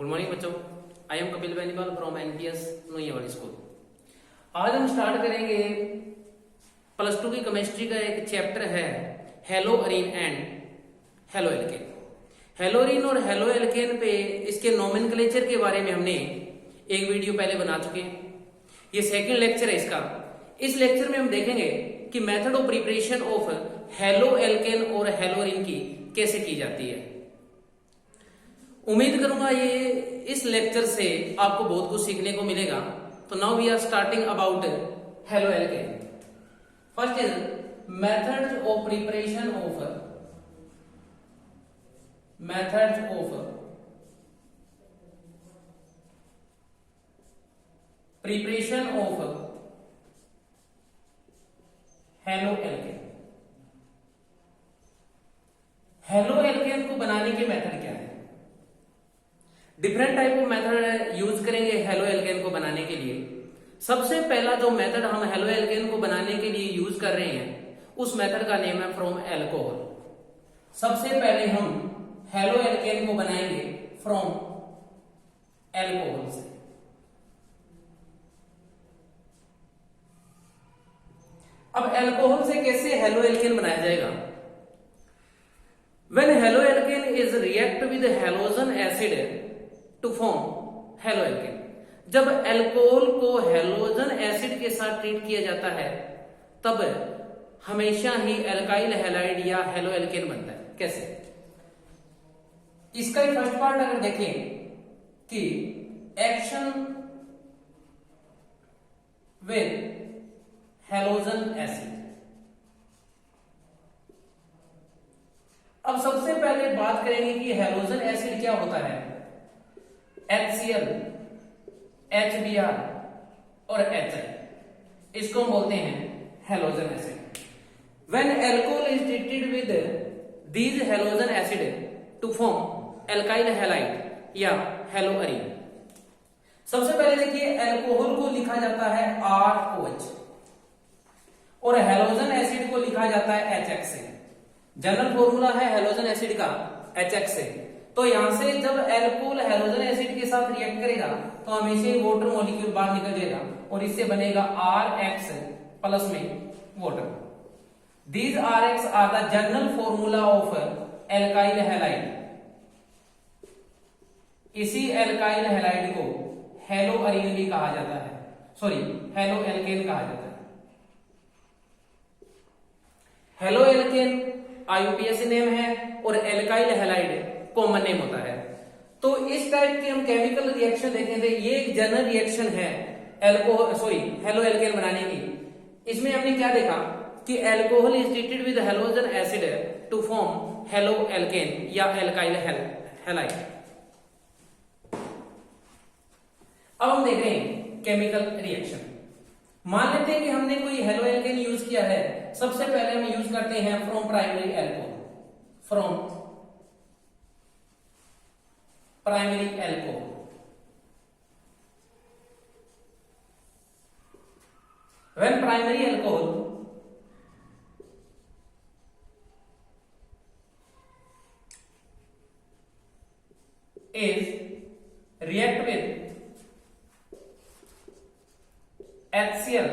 Good morning बच्चों, I am Kapil Beniwal from NPS नोएवाली school. आज हम स्टार्ट करेंगे प्लस टू की केमिस्ट्री का एक चैप्टर है हेलोअरीन एंड हेलोएल्केन। हेलोअरीन और हेलोएल्केन पे इसके नोमेनक्लेचर के बारे में हमने एक वीडियो पहले बना चुके हैं। ये सेकंड लेक्चर है इसका। इस लेक्चर में हम देखेंगे कि method of preparation of haloalkane और हेलोअरीन की कैसे की जाती है। उम्मीद करूंगा ये इस लेक्चर से आपको बहुत कुछ सीखने को मिलेगा। तो now we are starting about haloalkane. First is methods of preparation of haloalkane. Haloalkane को बनाने के मेथड क्या है? Different type of method use करेंगे हेलोएल्केन को बनाने के लिए। सबसे पहला जो मेथड हम हेलोएल्केन को बनाने के लिए यूज कर रहे हैं उस मेथड का नेम है फ्रॉम एल्कोहल। सबसे पहले हम हेलोएल्केन को बनाएंगे फ्रॉम एल्कोहल से। अब एल्कोहल से कैसे हेलोएल्केन बनाया जाएगा? When haloalkane is react with halogen acid to form haloalkane, जब एल्कोहल को हेलोजन एसिड के साथ ट्रीट किया जाता है तब हमेशा ही एल्काइल हैलाइड या हेलोएल्केन बनता है। कैसे? इसका ही फर्स्ट पार्ट अगर देखें कि एक्शन विद हेलोजन एसिड। अब सबसे पहले बात करेंगे कि हेलोजन एसिड क्या होता है। HCl, HBr और HI, इसको हम बोलते हैं halogen acid. When alcohol is treated with these halogen acid to form alkyl halide या हेलोअरीन। सबसे पहले देखिए एल्कोहल को लिखा जाता है ROH और हेलोजन एसिड को लिखा जाता है HX से। जनरल फॉर्मूला है हेलोजन एसिड का HX से। तो यहां से जब एल्कोहल हेलोजन एसिड के साथ रिएक्ट करेगा तो हमेशा ही वाटर मॉलिक्यूल बाहर निकल जाएगा और इससे बनेगा RX प्लस में water. These RX are the general formula of alkyl halide. इसी एल्काइल हैलाइड को हेलोअरीन भी कहा जाता है, सॉरी हेलोएल्केन कहा जाता है। हेलोएल्केन IUPAC नेम है और एल्काइल हैलाइड कॉमन नेम होता है। तो इस टाइप की हम केमिकल रिएक्शन देखें थे, ये एक जनरल रिएक्शन है हेलोएल्केन बनाने की। इसमें हमने क्या देखा कि alcohol is treated with halogen acid to form haloalkane या एल्काइल हैलाइड। अब हम देख रहे हैं केमिकल रिएक्शन। मान लेते हैं कि हमने कोई हेलोएल्केन यूज किया है। सबसे पहले हम यूज करते हैं from primary alcohol. From primary alcohol when primary alcohol is react with HCl,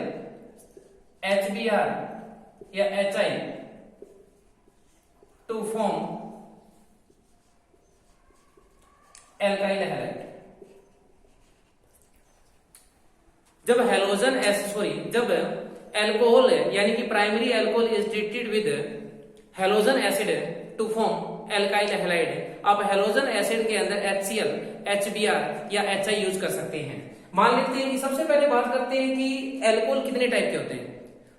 HBr या HI to form alkyl halide. जब जब एल्कोहल यानी कि primary alcohol is treated with halogen acid to form alkyl halide, आप halogen acid के अंदर HCl, HBr या HI use कर सकते हैं। मान लेते हैं कि सबसे पहले बात करते हैं कि एल्कोहल कितने टाइप के होते हैं।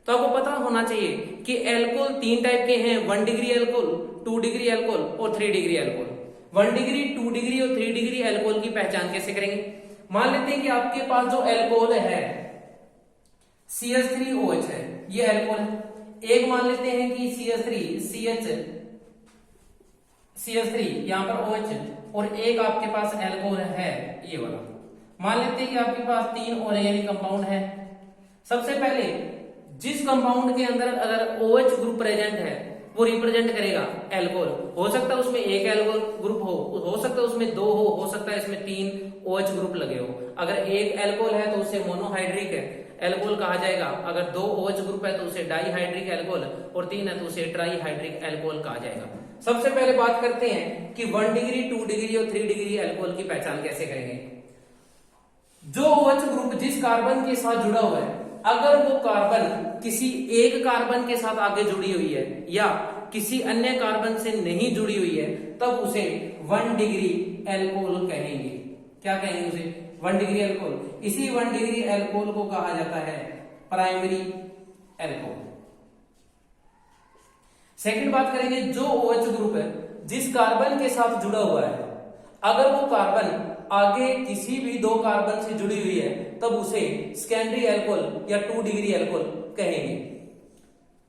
तो आपको पता होना चाहिए कि एल्कोहल 3 टाइप के हैं, 1 डिग्री एल्कोहल, 2 डिग्री एल्कोहल और 3 डिग्री एल्कोहल। 1 डिग्री, 2 डिग्री और 3 डिग्री एल्कोहल की पहचान कैसे करेंगे? मान लेते हैं कि आपके पास जो एल्कोहल है CH3OH है, ये एल्कोहल है। एक मान लेते हैं कि CH3 यहां पर OH और एक आपके पास एल्कोहल है ये वाला। मान लेते हैं कि आपके पास 3 ऑर्गेनिक कंपाउंड है। सबसे पहले जिस कंपाउंड के अंदर अगर OH ग्रुप प्रेजेंट है वो रिप्रेजेंट करेगा एल्कोहल। हो सकता है उसमें एक एल्कोहल ग्रुप हो सकता है उसमें 2 हो सकता सकता है इसमें 3 OH ग्रुप लगे हो। अगर एक एल्कोहल है तो उसे मोनोहाइड्रिक एल्कोहल कहा जाएगा, अगर 2 OH ग्रुप है तो उसे डाईहाइड्रिक एल्कोहल, और 3 है तो उसे ट्राईहाइड्रिक एल्कोहल कहा जाएगा। सबसे पहले बात करते हैं कि 1 डिग्री, 2 डिग्री और 3 डिग्री एल्कोहल की पहचान कैसे करेंगे। जो OH ग्रुप जिस कार्बन के साथ जुड़ा हुआ है, अगर वो कार्बन किसी एक कार्बन के साथ आगे जुड़ी हुई है या किसी अन्य कार्बन से नहीं जुड़ी हुई है, तब उसे 1 डिग्री एल्कोहल कहेंगे। क्या कहेंगे उसे? 1 डिग्री एल्कोहल। इसी 1 डिग्री एल्कोहल को कहा जाता है प्राइमरी एल्कोहल। सेकंड बात करेंगे, जो OH ग्रुप है जिस कार्बन के साथ जुड़ा हुआ है, अगर वो कार्बन आगे किसी भी 2 कार्बन से जुड़ी हुई है, तब उसे सेकेंडरी एल्कोहल या 2 डिग्री एल्कोहल कहेंगे।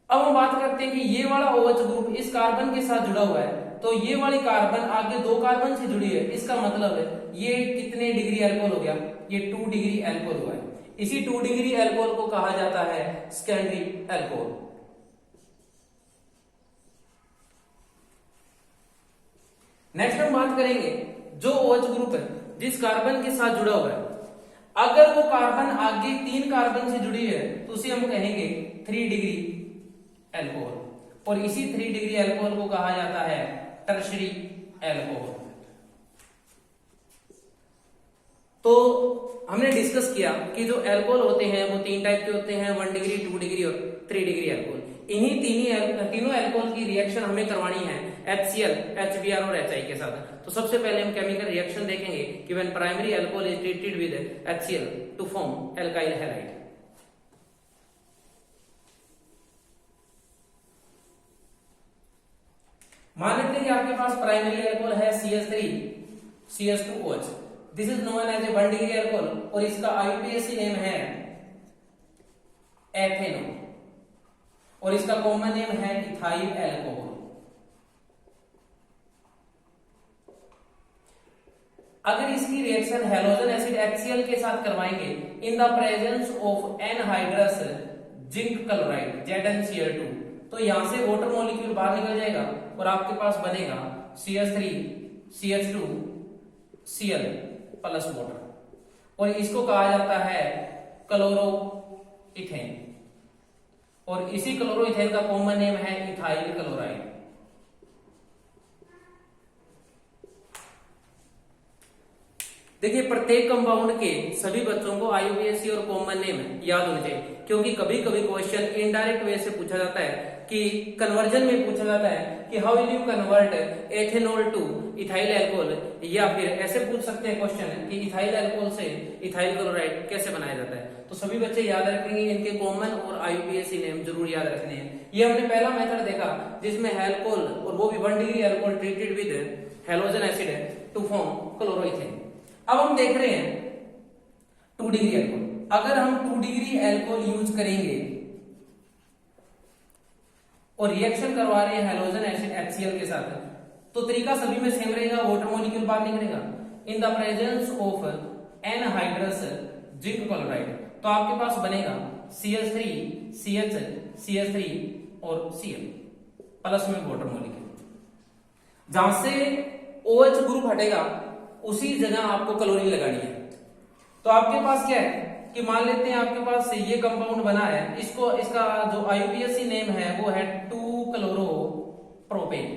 अब हम बात करते हैं कि ये वाला OH ग्रुप इस कार्बन के साथ जुड़ा हुआ है, तो ये वाली कार्बन आगे 2 कार्बन से जुड़ी है, इसका मतलब है ये कितने डिग्री एल्कोहल हो गया? ये 2 डिग्री एल्कोहल हुआ है। इसी 2 डिग्री एल्कोहल को कहा जाता है सेकेंडरी एल्कोहल। नेक्स्ट हम बात करेंगे, जो OH ग्रुप है जिस कार्बन के साथ जुड़ा हुआ है, अगर वो कार्बन आगे 3 कार्बन से जुड़ी है, तो उसे हम कहेंगे 3 डिग्री एल्कोहल, और इसी 3 डिग्री एल्कोहल को कहा जाता है टर्शरी एल्कोहल। तो हमने डिस्कस किया कि जो एल्कोहल होते हैं वो 3 टाइप के होते हैं, 1 डिग्री, 2 डिग्री और 3 डिग्री एल्कोहल। इन्हीं तीनों एल्कोहल की रिएक्शन हमें करवानी है HCl, HBr और HI के साथ। तो सबसे पहले हम केमिकल रिएक्शन देखेंगे कि when primary alcohol is treated with HCl to form alkyl halide. मान लेते हैं कि आपके पास प्राइमरी एल्कोहल है CH3 CH2OH, this is known as a 1 degree alcohol, और इसका IUPAC नेम है एथेनॉल, और इसका कॉमन नेम है इथाइल एल्कोहल। अगर इसकी रिएक्शन हैलोजन एसिड HCl के साथ करवाएंगे in the presence of anhydrous zinc chloride ZnCl2, तो यहां से वाटर मॉलिक्यूल बाहर निकल जाएगा और आपके पास बनेगा CH3 CH2 Cl plus water, और इसको कहा जाता है क्लोरो इथेन, और इसी क्लोरो इथेन का कॉमन नेम है इथाइल क्लोराइड। देखिए, प्रत्येक कंपाउंड के सभी बच्चों को IUPAC और कॉमन नेम याद होने चाहिए, क्योंकि कभी कभी क्वेश्चन इनडायरेक्ट वे से पूछा जाता है कि कन्वर्जन में पूछा जाता है कि how will you convert ethanol two ethyl alcohol, या फिर ऐसे पूछ सकते हैं क्वेश्चन कि इथाइल एल्कोहल से इथाइल क्लोराइड कैसे बनाया जाता है। तो सभी बच्चे याद रखेंगे, इनके कॉमन और IUPAC नेम जरूर याद रखने हैं। ये हमने पहला मेथड देखा जिसमें एल्कोहल, और वो भी 1 degree alcohol treated with halogen acid to form chloroethane. अब हम देख रहे हैं 2 डिग्री एल्कोहल। अगर हम 2 डिग्री एल्कोहल यूज करेंगे और रिएक्शन करवा रहे हैं हैलोजन एसिड HCl के साथ, तो तरीका सभी में सेम रहेगा, वाटर मॉलिक्यूल बाहर निकलेगा इन the presence of anhydrous zinc chloride. तो आपके पास बनेगा CH3 CH CH3 और Cl प्लस में वाटर मॉलिक्यूल। जहां से OH ग्रुप हटेगा उसी जगह आपको क्लोरीन लगानी है। तो आपके पास क्या है कि मान लेते हैं आपके पास ये कंपाउंड बना है, इसको इसका जो IUPAC नेम है वो है 2-क्लोरोप्रोपेन,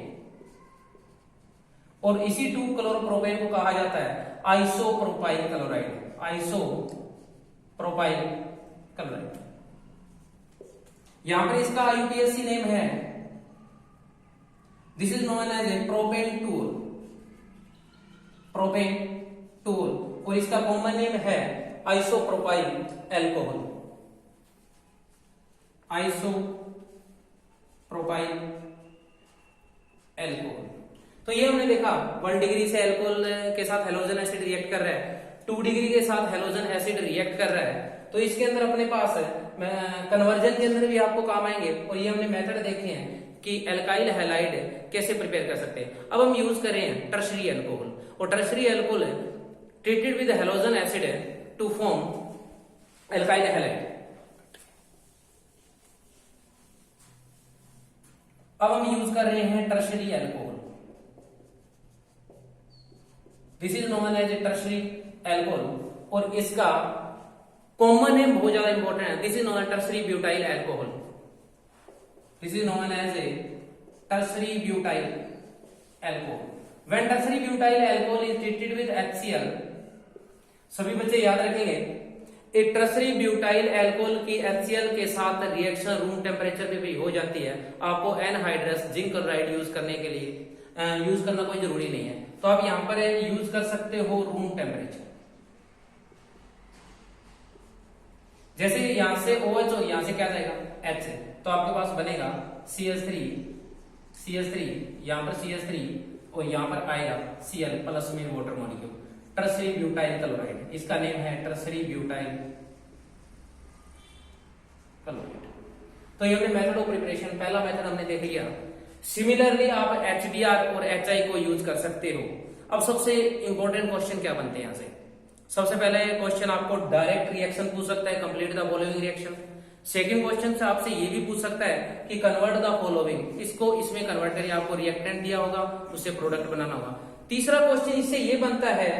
और इसी 2-क्लोरोप्रोपेन को कहा जाता है आइसोप्रोपाइल क्लोराइड। आइसोप्रोपाइल क्लोराइड, यहां पर इसका IUPAC नेम है, this is known as a propan two ol, propan two ol, और इसका कॉमन नेम है आइसोप्रोपाइल एल्कोहल। Isopropyl alcohol. तो ये हमने देखा 1 डिग्री से एल्कोहल के साथ हैलोजन एसिड रिएक्ट कर रहा है, 2 डिग्री के साथ हैलोजन एसिड रिएक्ट कर रहा है। तो इसके अंदर अपने पास कन्वर्जन के अंदर भी आपको काम आएंगे, और ये हमने मेथड देखे हैं कि एल्काइल हैलाइड कैसे प्रिपेयर कर सकते हैं। अब हम यूज कर रहे हैं टर्शरी एल्कोहल, और tertiary alcohol treated with halogen acid to form alkyl halide. अब हम यूज कर रहे हैं tertiary alcohol. This is known as a tertiary alcohol, और इसका कॉमन नेम बहुत ज्यादा इंपॉर्टेंट है, this is known as tertiary butyl alcohol, this is known as a tertiary butyl alcohol. When tertiary butyl alcohol is treated with HCl, सभी बच्चे याद रखेंगे, एक टर्शरी ब्यूटाइल एल्कोहल की HCl के साथ रिएक्शन रूम टेम्परेचर पे भी हो जाती है, आपको एनहाइड्रस जिंक क्लोराइड यूज करने के लिए यूज करना कोई जरूरी नहीं है, तो आप यहां पर यूज कर सकते हो रूम टेम्परेचर। जैसे यहां से OH और यहां से क्या जाएगा H, तो आपके पास बनेगा CH3, यहां पर CH3 और यहां पर आएगा Cl प्लस में water molecule, tertiary butyl chloride, इसका नेम है टर्शरी ब्यूटाइल क्लोराइड। तो ये हमने मेथड ऑफ प्रिपरेशन, पहला मेथड हमने देख लिया। सिमिलरली आप HBr और HI को यूज कर सकते हो। अब सबसे इंपॉर्टेंट क्वेश्चन क्या बनते हैं यहां से, सबसे पहले क्वेश्चन आपको डायरेक्ट रिएक्शन पूछ सकता है, complete the following reaction. Second question से आपसे ये भी पूछ सकता है कि कन्वर्ट द फॉलोइंग, इसको इसमें कन्वर्ट करिए, आपको रिएक्टेंट दिया होगा उससे प्रोडक्ट बनाना होगा। तीसरा क्वेश्चन इससे ये बनता है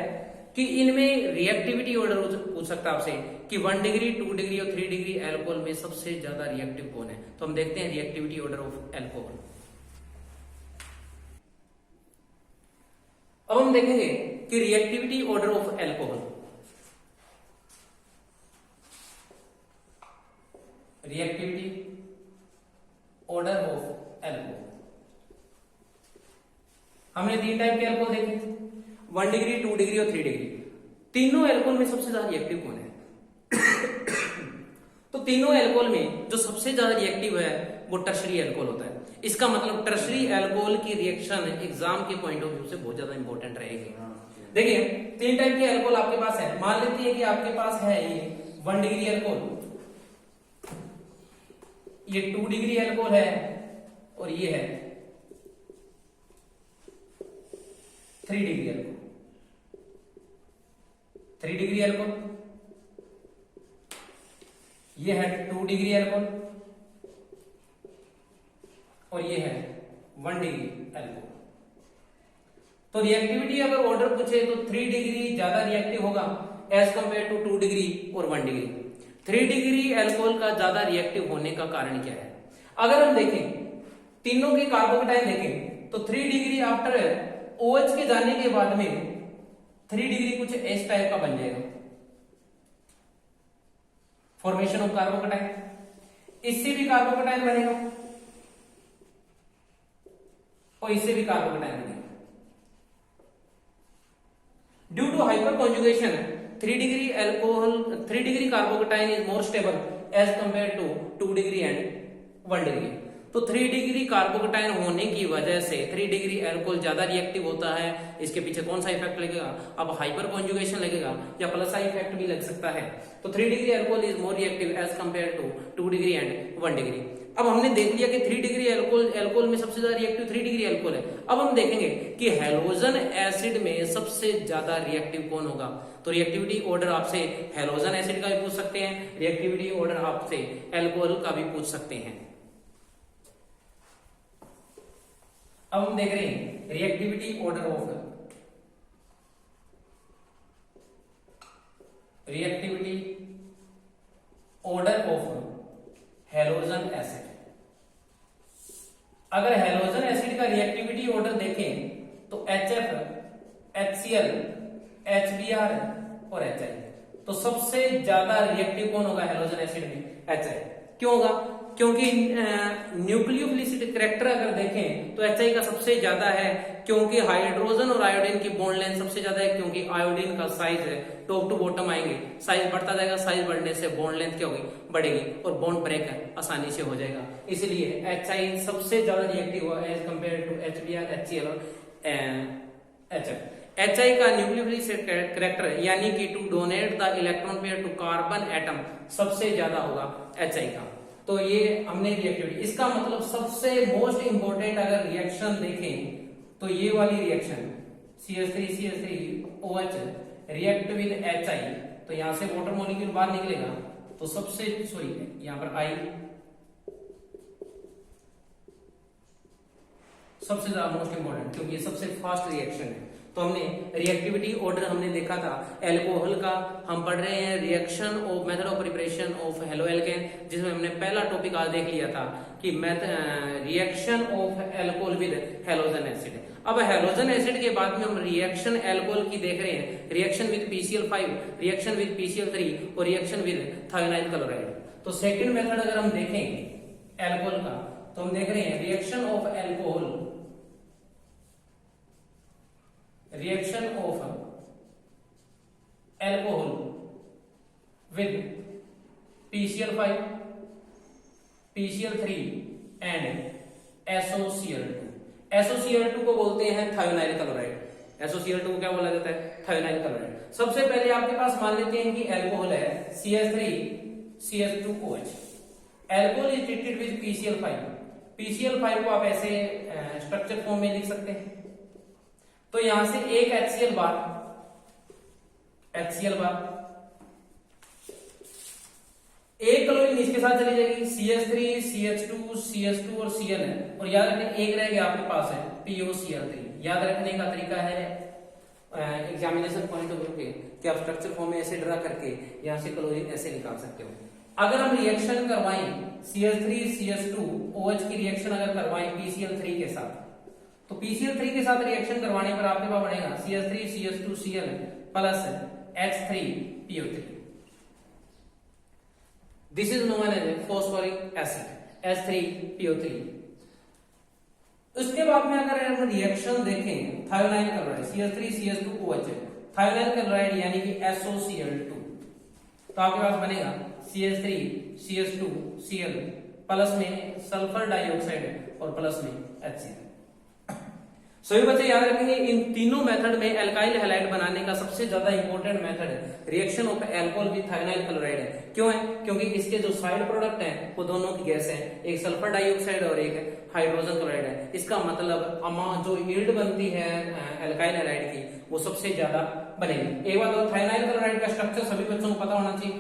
कि इनमें रिएक्टिविटी ऑर्डर पूछ सकता है आपसे कि 1 डिग्री 2 डिग्री और 3 डिग्री एल्कोहल में सबसे ज्यादा रिएक्टिव कौन है, तो हम देखते हैं रिएक्टिविटी ऑर्डर ऑफ एल्कोहल। अब हम देखेंगे कि reactivity order of alcohol, reactivity order of alcohol, हमने 3 टाइप के एल्कोहल देखे, 1 डिग्री 2 डिग्री और 3 डिग्री। तीनों एल्कोहल में सबसे ज्यादा रिएक्टिव कौन है? तो तीनों एल्कोहल में जो सबसे ज्यादा रिएक्टिव है वो टर्शरी एल्कोहल होता है। इसका मतलब टर्शरी एल्कोहल की रिएक्शन एग्जाम के पॉइंट ऑफ व्यू से बहुत ज्यादा इंपॉर्टेंट रहेगी। देखिए 3 टाइप के एल्कोहल आपके पास है, मान लेते हैं कि आपके पास है ये 1 डिग्री एल्कोहल, ये 2 डिग्री एल्कोहल है और ये है 3 डिग्री एल्कोहल। 3 डिग्री एल्कोहल, ये है 2 डिग्री एल्कोहल और ये है 1 डिग्री एल्कोहल। तो रिएक्टिविटी अगर ऑर्डर पूछे तो 3 डिग्री ज्यादा रिएक्टिव होगा एज कंपेयर टू 2 डिग्री और 1 डिग्री। 3 डिग्री एल्कोहल का ज्यादा रिएक्टिव होने का कारण क्या है? अगर हम देखें तीनों के कार्बोकेटाइन देखें तो 3 डिग्री आफ्टर OH के जाने के बाद में 3 डिग्री कुछ इस टाइप का बन जाएगा, फॉर्मेशन ऑफ कार्बोकेटाइन। इससे भी कार्बोकेटाइन बनेगा और इससे भी कार्बोकेटाइन बनेगा। Due to hyperconjugation 3 degree alcohol 3 degree carbocation is more stable as compare to 2 degree and 1 degree. तो 3 डिग्री कार्बोकेटाइन होने की वजह से 3 डिग्री एल्कोहल ज्यादा रिएक्टिव होता है। इसके पीछे कौन सा इफेक्ट लगेगा? अब हाइपर कॉन्जुगेशन लगेगा या प्लस आई इफेक्ट भी लग सकता है। तो 3 degree alcohol is more reactive as compare to 2 degree and 1 degree. अब हमने देख लिया कि 3 डिग्री एल्कोहल में सबसे ज्यादा रिएक्टिव 3 डिग्री एल्कोहल है। अब हम देखेंगे कि हैलोजन एसिड में सबसे ज्यादा रिएक्टिव कौन होगा। तो रिएक्टिविटी ऑर्डर आपसे हैलोजन एसिड का भी पूछ सकते हैं, रिएक्टिविटी ऑर्डर आपसे एल्कोहल का भी पूछ सकते हैं। अब हम देख रहे हैं reactivity order of halogen acid. अगर हैलोजन एसिड का रिएक्टिविटी ऑर्डर देखें तो HF, HCl, HBr और HI। तो सबसे ज्यादा रिएक्टिव कौन होगा हैलोजन एसिड में? HI। क्यों होगा? क्योंकि न्यूक्लियोफिलिसिटी कैरेक्टर अगर देखें तो HI का सबसे ज्यादा है, क्योंकि हाइड्रोजन और आयोडीन की बॉन्ड लेंथ सबसे ज्यादा है, क्योंकि आयोडीन का साइज है टॉप टू बॉटम आएंगे, साइज बढ़ता जाएगा, साइज बढ़ने से बॉन्ड लेंथ क्या होगी? बढ़ेगी और बॉन्ड ब्रेक आसानी से हो जाएगा। इसलिए HI सबसे ज्यादा रिएक्टिव हुआ as compare to HBr, HCl और HF। HI का न्यूक्लियोफिलिसिटी कैरेक्टर यानी कि to donate the electron pair to carbon atom सबसे ज्यादा होगा HI का। तो ये हमने रिएक्टिविटी, इसका मतलब सबसे मोस्ट इंपोर्टेंट अगर रिएक्शन देखें तो ये वाली reaction CH3OH react with HI, तो यहां से वाटर मॉलिक्यूल बाहर निकलेगा तो सबसे यहां पर I सबसे ज्यादा मोस्ट इंपोर्टेंट, क्योंकि ये सबसे फास्ट रिएक्शन है। तो हमने रिएक्टिविटी ऑर्डर हमने देखा था एल्कोहल का, हम पढ़ रहे हैं reaction of method of preparation of halo alkane, जिसमें हमने पहला टॉपिक आज देख लिया था कि reaction of alcohol with halogen acid. अब हैलोजन एसिड के बाद में हम रिएक्शन एल्कोहल की देख रहे हैं, reaction with PCl5, reaction with PCl3 और रिएक्शन विद थायोनाइल क्लोराइड। तो सेकंड मेथड अगर हम देखें एल्कोहल का, तो हम देख रहे हैं reaction of alcohol, reaction of alcohol with PCl5, PCl3 and SOCl2। SOCl2 को बोलते हैं थायोनाइल क्लोराइड। SOCl2 को क्या बोला जाता है? Thionyl chloride. सबसे पहले आपके पास मान लेते हैं कि एल्कोहल है CH3CH2OH। Alcohol is treated with PCl5। PCl5 को आप ऐसे स्ट्रक्चर फॉर्म में लिख सकते हैं। तो यहां से एक HCl बार एक क्लोरीन इसके साथ चली जाएगी, CH3 CH2 CH2 और Cl है, और याद रखने एक रह गया आपके पास है POCl3। याद रखने का तरीका है एग्जामिनेशन पॉइंट ऑफ व्यू कि आप स्ट्रक्चर फॉर्म में ऐसे ड्रा करके यहां से क्लोरीन ऐसे निकाल सकते हो। अगर हम रिएक्शन करवाएं CH3 CH2OH की रिएक्शन अगर करवाएं PCl3 के साथ, तो PCl3 के साथ रिएक्शन करवाने पर आपके पास बनेगा CH3 CH2 Cl plus H3PO3। This is known as phosphoric acid H3PO3। उसके बाद में अगर हम रिएक्शन देखें thionyl chloride CH3CH2OH, thionyl chloride यानी कि SOCl2, तो आपके पास बनेगा CH3CH2Cl प्लस में सल्फर डाइऑक्साइड और प्लस में HCl। सभी बच्चे याद रखेंगे इन तीनों मेथड में एल्काइल हैलाइड बनाने का सबसे ज्यादा important method reaction of alcohol with thionyl chloride है। क्यों है? क्योंकि इसके जो साइड प्रोडक्ट हैं वो दोनों की गैस है, एक सल्फर डाइऑक्साइड और एक हाइड्रोजन क्लोराइड है। इसका मतलब जो यील्ड बनती है एल्काइल हैलाइड की वो सबसे ज्यादा बनेगी। एक बात, थायोनाइल क्लोराइड का स्ट्रक्चर सभी बच्चों को पता होना चाहिए,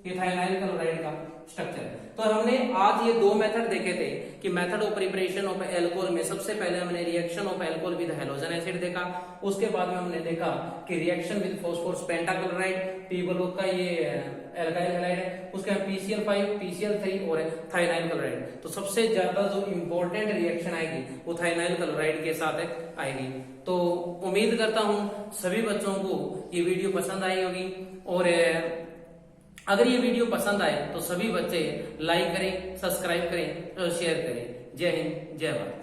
ये थायोनाइल क्लोराइड का स्ट्रक्चर। तो हमने आज ये दो मेथड देखे थे कि method of preparation of alcohol में सबसे पहले हमने reaction of alcohol with halogen acid देखा, उसके बाद में हमने देखा कि reaction with phosphorus pentachloride P block का ये एल्काइल हैलाइड है, उसके बाद PCl5 PCl3 और थायोनाइल क्लोराइड। तो सबसे ज्यादा जो इंपॉर्टेंट रिएक्शन आएगी वो थायोनाइल क्लोराइड के साथ आएगी। तो उम्मीद करता हूं सभी बच्चों को ये वीडियो पसंद आई होगी, और अगर ये वीडियो पसंद आए तो सभी बच्चे लाइक करें, सब्सक्राइब करें और शेयर करें। जय हिंद, जय भारत।